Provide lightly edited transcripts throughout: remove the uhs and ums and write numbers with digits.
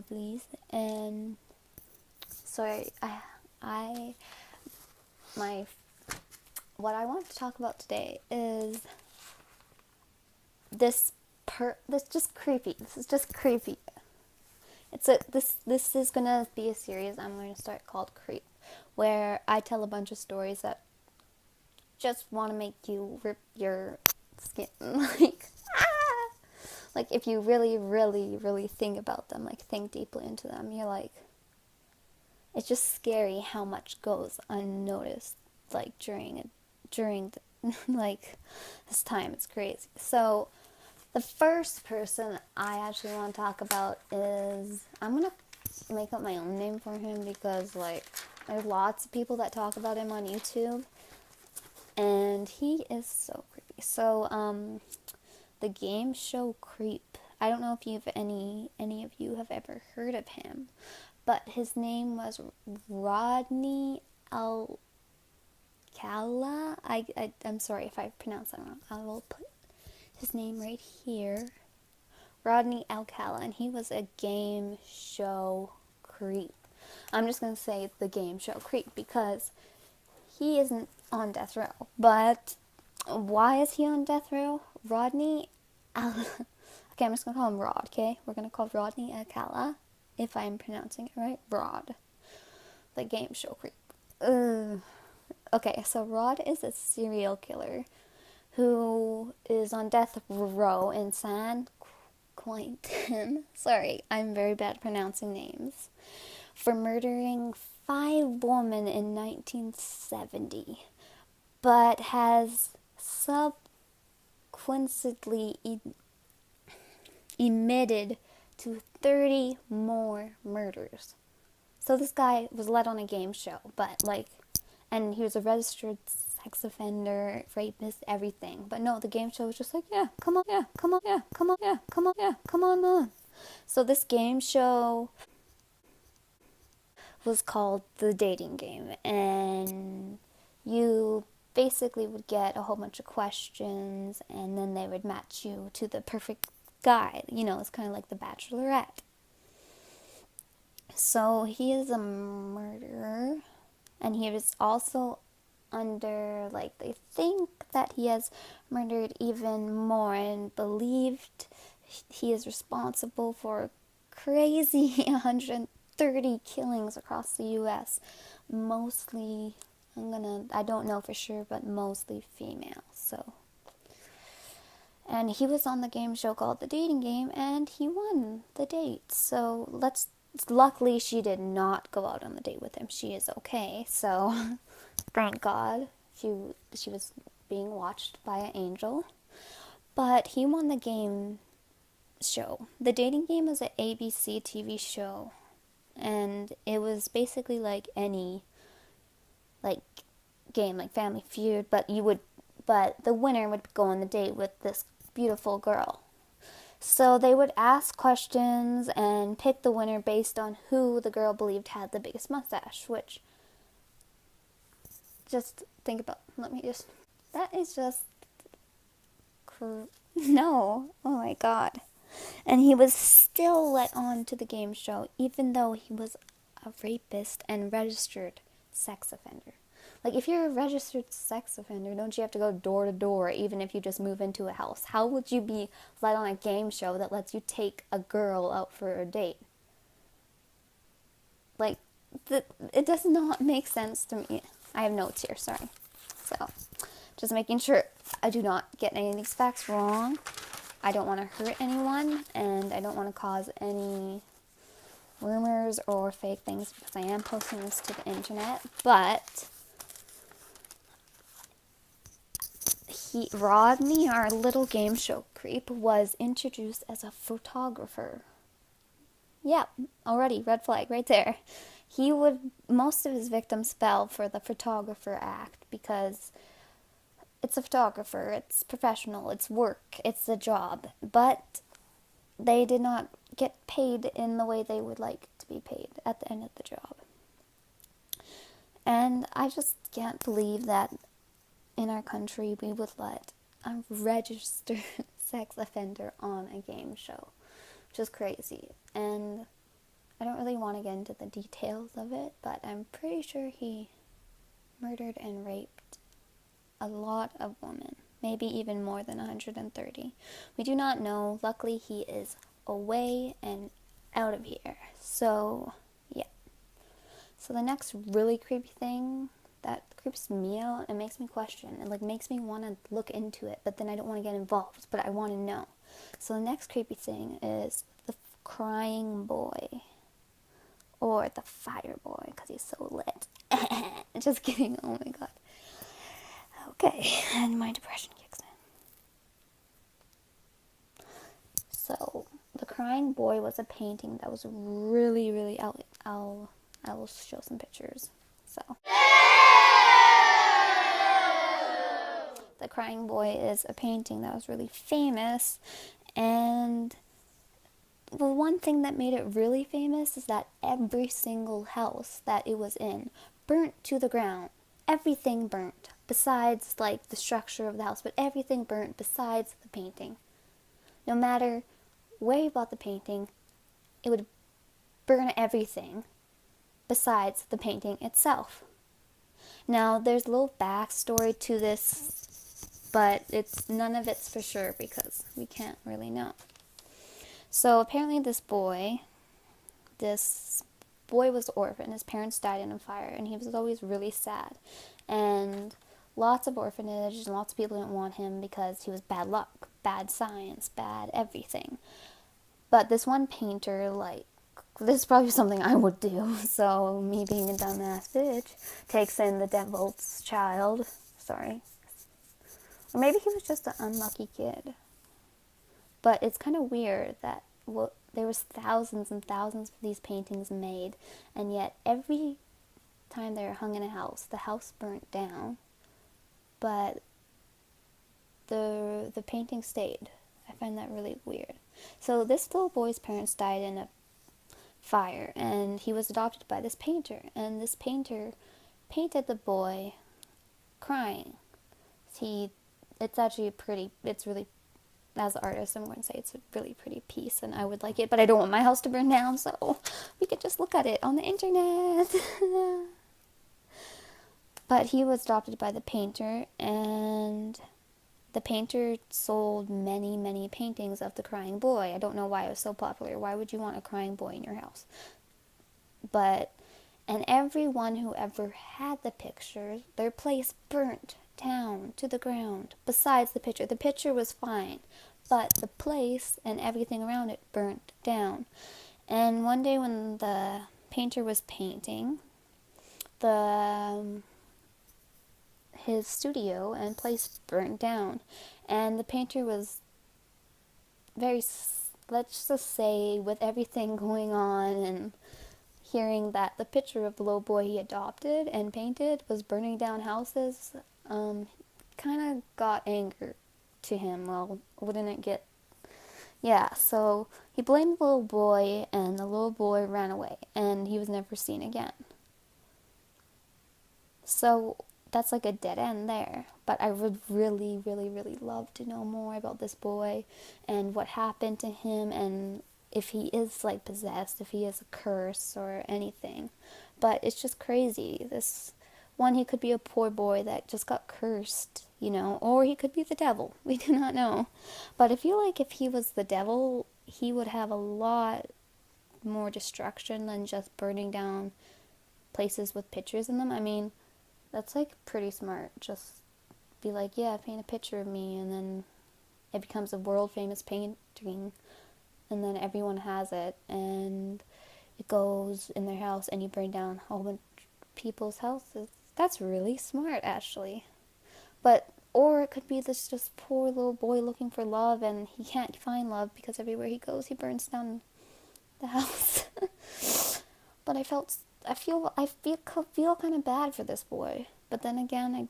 lovelies, and sorry, I, my, what I want to talk about today is this just creepy. This is just creepy. This is gonna be a series I'm going to start called Creep, where I tell a bunch of stories that just want to make you rip your skin, like if you really, really, really think about them, like think deeply into them, you're like, it's just scary how much goes unnoticed, like during like this time. It's crazy. So the first person I actually want to talk about is, I'm gonna make up my own name for him because like there's lots of people that talk about him on YouTube, and he is so creepy. So the game show Creep. I don't know if any of you have ever heard of him, but his name was Rodney Alcala. I'm sorry if I pronounced that wrong. I will put his name right here. Rodney Alcala, and he was a game show creep. I'm just going to say the game show creep because he isn't on death row. But why is he on death row? Okay, I'm just going to call him Rod, okay? We're going to call Rodney Alcala, if I'm pronouncing it right, Rod. The game show creep. Okay, so Rod is a serial killer who is on death row in San Quentin. Sorry, I'm very bad at pronouncing names. For murdering 5 women in 1970, but has subsequently admitted to 30 more murders. So this guy was led on a game show, but and he was a registered sex offender, rapist, everything. But no, the game show was just like, yeah, come on, yeah, come on, yeah, come on, yeah, come on, yeah, come on. So this game show was called The Dating Game, and you basically would get a whole bunch of questions, and then they would match you to the perfect guy. You know, it's kind of like The Bachelorette. So he is a murderer, and he was also under, like, they think that he has murdered even more and believed he is responsible for crazy 130 killings across the U.S. Mostly, I don't know for sure, but mostly female. So, and he was on the game show called The Dating Game, and he won the date. So luckily she did not go out on the date with him. She is okay. So thank God she was being watched by an angel. But he won the game show. The Dating Game was an ABC TV show, and it was basically like any game, like Family Feud, but the winner would go on the date with this beautiful girl. So they would ask questions and pick the winner based on who the girl believed had the biggest mustache, which, just think about, that is just, no, oh my God. And he was still let on to the game show, even though he was a rapist and registered sex offender. Like, if you're a registered sex offender, don't you have to go door to door, even if you just move into a house? How would you be let on a game show that lets you take a girl out for a date? Like, it does not make sense to me. I have notes here, sorry. So, just making sure I do not get any of these facts wrong. I don't want to hurt anyone, and I don't want to cause any rumors or fake things because I am posting this to the internet. But Rodney, our little game show creep, was introduced as a photographer. Yep, already, red flag right there. Most of his victims fell for the photographer act because it's a photographer, it's professional, it's work, it's a job, but they did not get paid in the way they would like to be paid at the end of the job. And I just can't believe that in our country we would let a registered sex offender on a game show, which is crazy. And I don't really want to get into the details of it, but I'm pretty sure he murdered and raped a lot of women, maybe even more than 130. We do not know. Luckily, he is away and out of here. So, yeah. So the next really creepy thing that creeps me out and makes me question, and like makes me want to look into it, but then I don't want to get involved, but I want to know. So the next creepy thing is the crying boy, or the fire boy, because he's so lit. Just kidding. Oh my god. Okay, and my depression kicks in. So the crying boy was a painting that was really, really. I will show some pictures. So the crying boy is a painting that was really famous, and the one thing that made it really famous is that every single house that it was in burnt to the ground. Everything burnt, besides like the structure of the house, but everything burnt besides the painting. No matter where you bought the painting, it would burn everything besides the painting itself. Now, there's a little backstory to this, but none of it's for sure because we can't really know. So apparently this boy was orphaned. His parents died in a fire, and he was always really sad. And lots of orphanage and lots of people didn't want him because he was bad luck, bad science, bad everything. But this one painter, like, this is probably something I would do. So me being a dumbass bitch takes in the devil's child. Sorry. Or maybe he was just an unlucky kid. But it's kind of weird that there was thousands and thousands of these paintings made, and yet every time they were hung in a house, the house burnt down, but the painting stayed. I find that really weird. So this little boy's parents died in a fire, and he was adopted by this painter, and this painter painted the boy crying. It's really, as an artist, I'm going to say it's a really pretty piece, and I would like it, but I don't want my house to burn down, so we could just look at it on the internet. But he was adopted by the painter, and the painter sold many, many paintings of the crying boy. I don't know why it was so popular. Why would you want a crying boy in your house? And everyone who ever had the pictures, their place burnt down to the ground. Besides the picture. The picture was fine, but the place and everything around it burnt down. And one day when the painter was painting, his studio and place burnt down, and the painter was very, let's just say, with everything going on and hearing that the picture of the little boy he adopted and painted was burning down houses, kind of got anger to him. Well, wouldn't it get... Yeah, so he blamed the little boy, and the little boy ran away, and he was never seen again. So that's like a dead end there. But I would really, really, really love to know more about this boy and what happened to him, and if he is like possessed, if he is a curse or anything. But it's just crazy. This one, he could be a poor boy that just got cursed, or he could be the devil. We do not know. But I feel like if he was the devil, he would have a lot more destruction than just burning down places with pictures in them. I mean, that's like pretty smart. Just be like, yeah, paint a picture of me, and then it becomes a world famous painting, and then everyone has it, and it goes in their house, and you burn down a whole bunch of people's houses. That's really smart, actually. Or it could be this just poor little boy looking for love, and he can't find love because everywhere he goes, he burns down the house. But I feel kind of bad for this boy. But then again,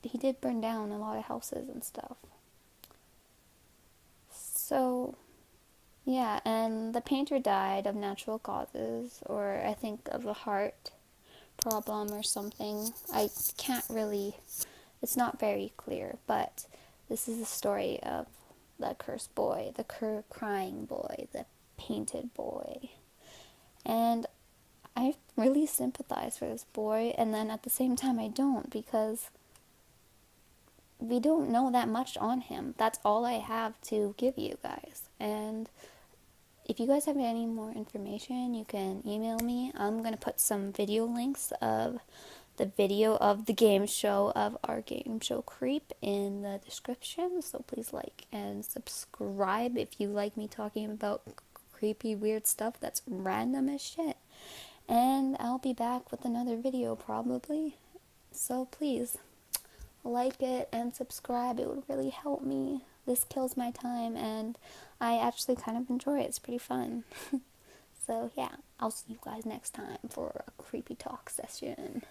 he did burn down a lot of houses and stuff. So, yeah, and the painter died of natural causes, or I think of a heart problem or something. I can't really, it's not very clear, but this is the story of the cursed boy, the crying boy, the painted boy. And I really sympathize for this boy, and then at the same time I don't, because we don't know that much on him. That's all I have to give you guys. And if you guys have any more information, you can email me. I'm going to put some video links of the video of the game show of our game show Creep in the description. So please like and subscribe if you like me talking about creepy, weird stuff that's random as shit. And I'll be back with another video probably. So please like it and subscribe. It would really help me. This kills my time and I actually kind of enjoy it. It's pretty fun. So yeah, I'll see you guys next time for a creepy talk session.